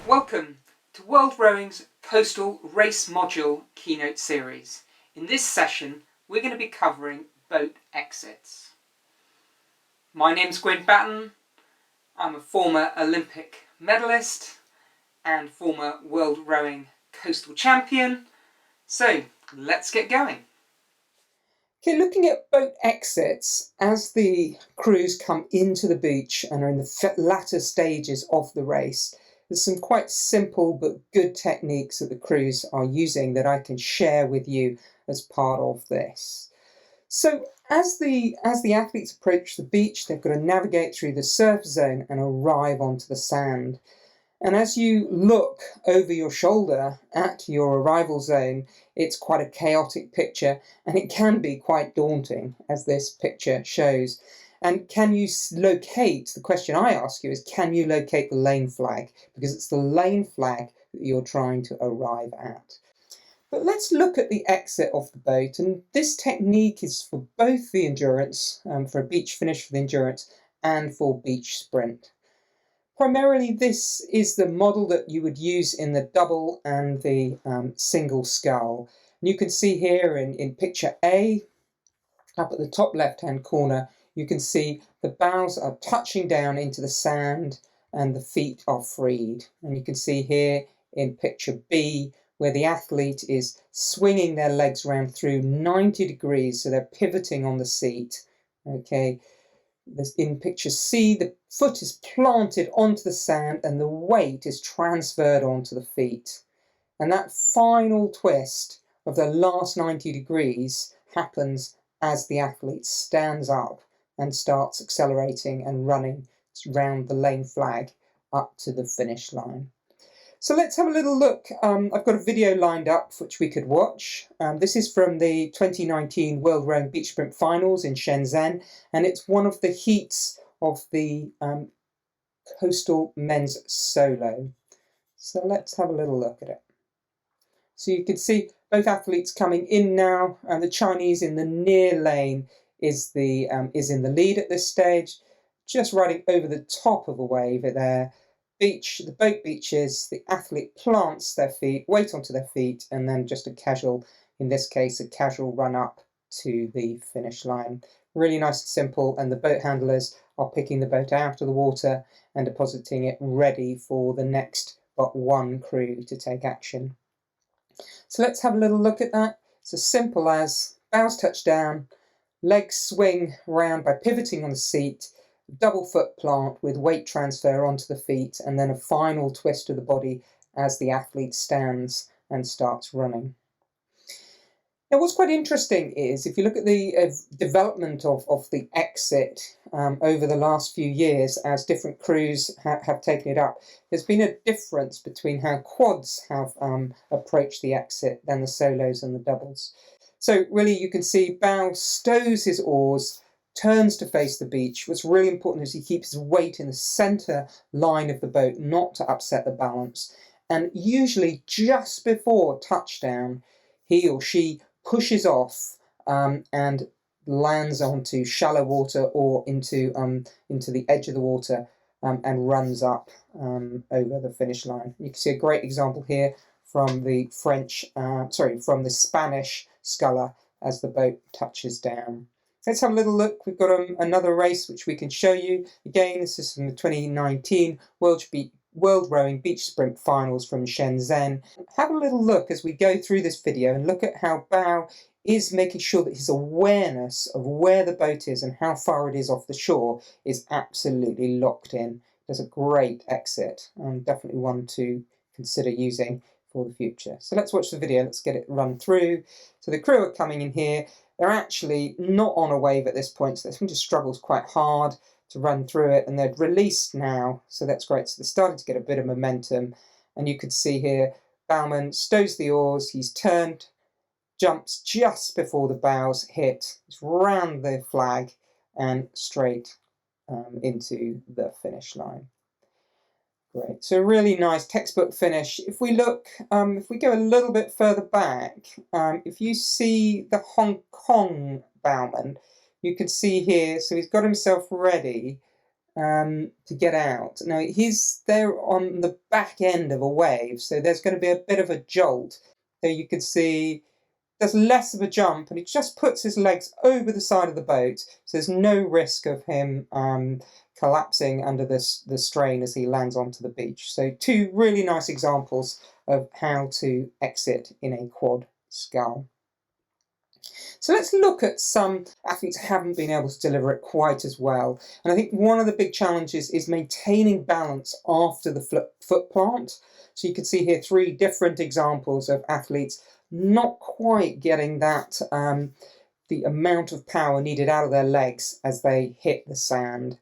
Welcome to World Rowing's Coastal Race Module Keynote Series. In this session, we're going to be covering boat exits. My name's Batten. I'm a former Olympic medalist and former World Rowing Coastal Champion. So, let's get going. Okay, looking at boat exits, as the crews come into the beach and are in the latter stages of the race, there's some quite simple but good techniques that the crews are using that I can share with you as part of this. So as the athletes approach the beach, they've got to navigate through the surf zone and arrive onto the sand. And as you look over your shoulder at your arrival zone, it's quite a chaotic picture, and it can be quite daunting, as this picture shows. And can you locate, the question I ask you is, can you locate the lane flag? Because it's the lane flag that you're trying to arrive at. But let's look at the exit of the boat, and this technique is for both the endurance, for a beach finish for the endurance, and for beach sprint. Primarily, this is the model that you would use in the double and the single scull. And you can see here in picture A, up at the top left-hand corner, you can see the bows are touching down into the sand and the feet are freed. And you can see here in picture B, where the athlete is swinging their legs around through 90 degrees, so they're pivoting on the seat. Okay. In picture C, the foot is planted onto the sand and the weight is transferred onto the feet. And that final twist of the last 90 degrees happens as the athlete stands up and starts accelerating and running round the lane flag up to the finish line. So let's have a little look. I've got a video lined up which we could watch. This is from the 2019 World Rowing Beach Sprint Finals in Shenzhen, and it's one of the heats of the Coastal Men's Solo. So let's have a little look at it. So you can see both athletes coming in now, and the Chinese in the near lane is in the lead at this stage, just riding over the top of a wave there. The boat beaches, the athlete plants their feet, weight onto their feet, and then just a casual run up to the finish line. Really nice and simple, and the boat handlers are picking the boat out of the water and depositing it ready for the next but one crew to take action. So let's have a little look at that. It's as simple as bows touch down, legs swing around by pivoting on the seat, double foot plant with weight transfer onto the feet, and then a final twist of the body as the athlete stands and starts running. Now, what's quite interesting is, if you look at the development of the exit over the last few years, as different crews have taken it up, there's been a difference between how quads have approached the exit than the solos and the doubles. So really, you can see bow stows his oars, turns to face the beach. What's really important is he keeps his weight in the centre line of the boat, not to upset the balance. And usually just before touchdown, he or she pushes off and lands onto shallow water or into the edge of the water and runs up over the finish line. You can see a great example here from the from the Spanish sculler as the boat touches down. Let's have a little look. We've got another race which we can show you. Again, this is from the 2019 World Rowing Beach Sprint Finals from Shenzhen. Have a little look as we go through this video and look at how Bao is making sure that his awareness of where the boat is and how far it is off the shore is absolutely locked in. There's a great exit, and definitely one to consider using for the future. So let's watch the video. Let's get it run through. So the crew are coming in here. They're actually not on a wave at this point, so they seem to struggle quite hard to run through it, and they're released now, so that's great. So they're starting to get a bit of momentum, and you can see here, Bowman stows the oars, he's turned, jumps just before the bows hit, it's round the flag, and straight into the finish line. Great, so really nice textbook finish. If we look, if we go a little bit further back, if you see the Hong Kong bowman, you can see here, so he's got himself ready, to get out. Now he's there on the back end of a wave, so there's going to be a bit of a jolt. So you can see there's less of a jump, and he just puts his legs over the side of the boat, so there's no risk of him collapsing under the strain as he lands onto the beach. So two really nice examples of how to exit in a quad scull. So let's look at some athletes who haven't been able to deliver it quite as well. And I think one of the big challenges is maintaining balance after the foot plant. So you can see here 3 different examples of athletes not quite getting that the amount of power needed out of their legs as they hit the sand.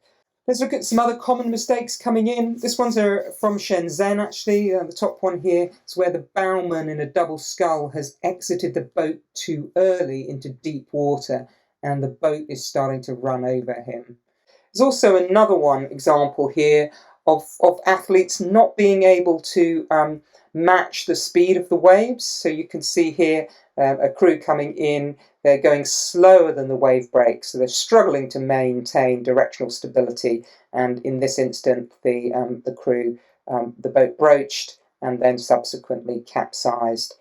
Let's look at some other common mistakes coming in. This one's from Shenzhen, actually. The top one here is where the bowman in a double scull has exited the boat too early into deep water, and the boat is starting to run over him. There's also another one example here of athletes not being able to match the speed of the waves. So you can see here a crew coming in, they're going slower than the wave break, so they're struggling to maintain directional stability, and in this instant the crew, the boat broached and then subsequently capsized.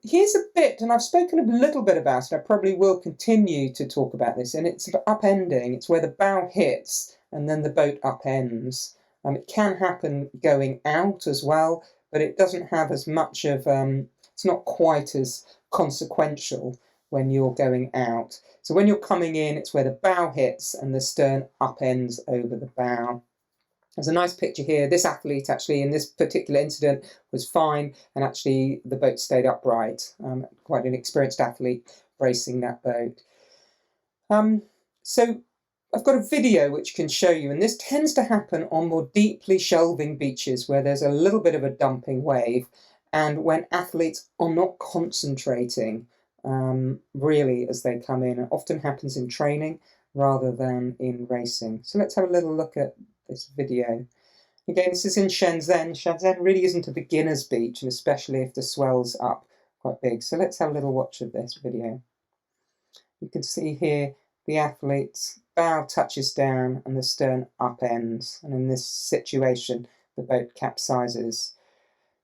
Here's a bit, and I've spoken a little bit about it, I probably will continue to talk about this, and it's upending. It's where the bow hits and then the boat upends. It can happen going out as well, but it doesn't have as much of, it's not quite as consequential when you're going out. So when you're coming in, it's where the bow hits and the stern upends over the bow. There's a nice picture here. This athlete actually in this particular incident was fine, and actually the boat stayed upright. Quite an experienced athlete bracing that boat. So I've got a video which can show you, and this tends to happen on more deeply shelving beaches where there's a little bit of a dumping wave, and when athletes are not concentrating really as they come in. It often happens in training rather than in racing. So let's have a little look at this video. Again, this is in Shenzhen. Shenzhen really isn't a beginner's beach, and especially if the swell's up quite big. So let's have a little watch of this video. You can see here the athlete's bow touches down and the stern upends, and in this situation the boat capsizes.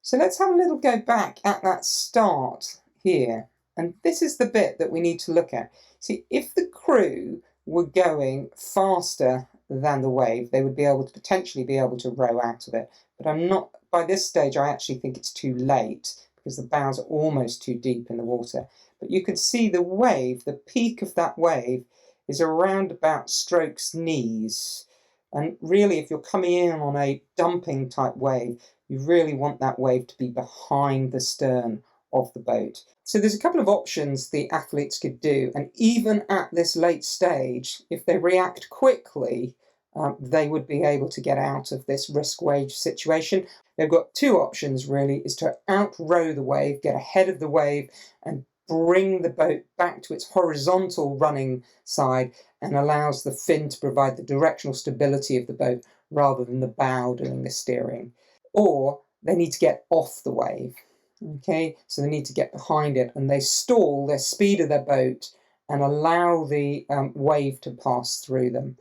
So let's have a little go back at that start here, and this is the bit that we need to look at. See, if the crew were going faster than the wave, they would be able to potentially be able to row out of it, but I'm not, by this stage I actually think it's too late because the bows are almost too deep in the water. But you can see the wave, the peak of that wave is around about stroke's knees, and really if you're coming in on a dumping type wave, you really want that wave to be behind the stern of the boat. So there's a couple of options the athletes could do, and even at this late stage, if they react quickly, they would be able to get out of this risk wave situation. They've got 2 options really, is to outrow the wave, get ahead of the wave and bring the boat back to its horizontal running side, and allows the fin to provide the directional stability of the boat rather than the bow doing the steering. Or they need to get off the wave. Okay, so they need to get behind it, and they stall their speed of their boat and allow the wave to pass through them.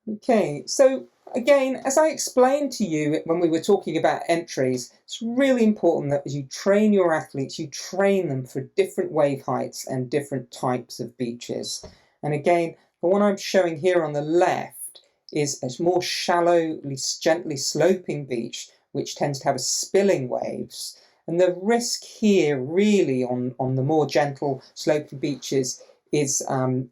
Okay, so again, as I explained to you when we were talking about entries, it's really important that as you train your athletes, you train them for different wave heights and different types of beaches. And again, the one I'm showing here on the left is a more shallowly, gently sloping beach, which tends to have a spilling waves. And the risk here really on the more gentle sloping beaches is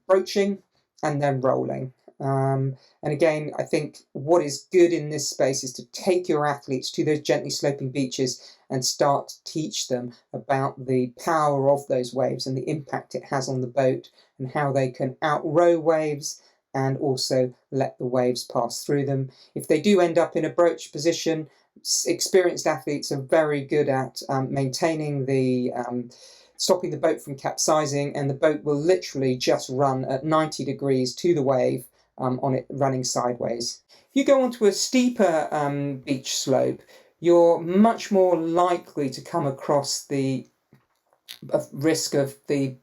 broaching and then rolling. And again, I think what is good in this space is to take your athletes to those gently sloping beaches and start to teach them about the power of those waves and the impact it has on the boat, and how they can outrow waves and also let the waves pass through them. If they do end up in a broach position, experienced athletes are very good at maintaining the stopping the boat from capsizing, and the boat will literally just run at 90 degrees to the wave on it running sideways. If you go onto a steeper beach slope, you're much more likely to come across the risk of bow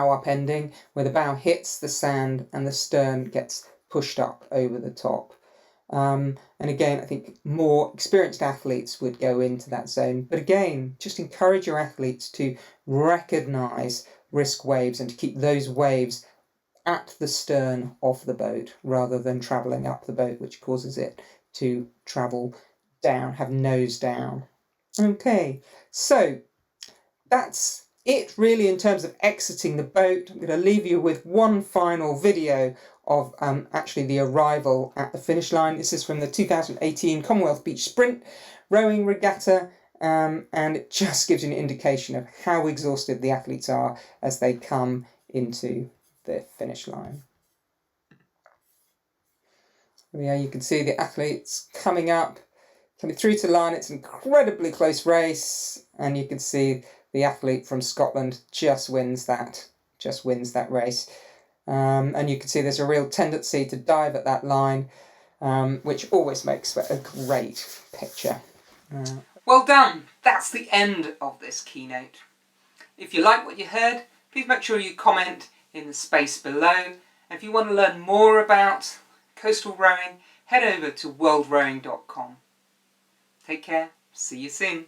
upending, where the bow hits the sand and the stern gets pushed up over the top. And again, I think more experienced athletes would go into that zone. But again, just encourage your athletes to recognise risk waves and to keep those waves at the stern of the boat rather than travelling up the boat, which causes it to travel down, have nose down. Okay, so that's it really in terms of exiting the boat. I'm going to leave you with one final video of actually the arrival at the finish line. This is from the 2018 Commonwealth Beach Sprint Rowing Regatta, and it just gives you an indication of how exhausted the athletes are as they come into the finish line. Yeah, you can see the athletes coming through to line. It's an incredibly close race, and you can see the athlete from Scotland just wins that race. And you can see there's a real tendency to dive at that line, which always makes for a great picture. Well done! That's the end of this keynote. If you like what you heard, please make sure you comment in the space below. And if you want to learn more about coastal rowing, head over to worldrowing.com. Take care, see you soon.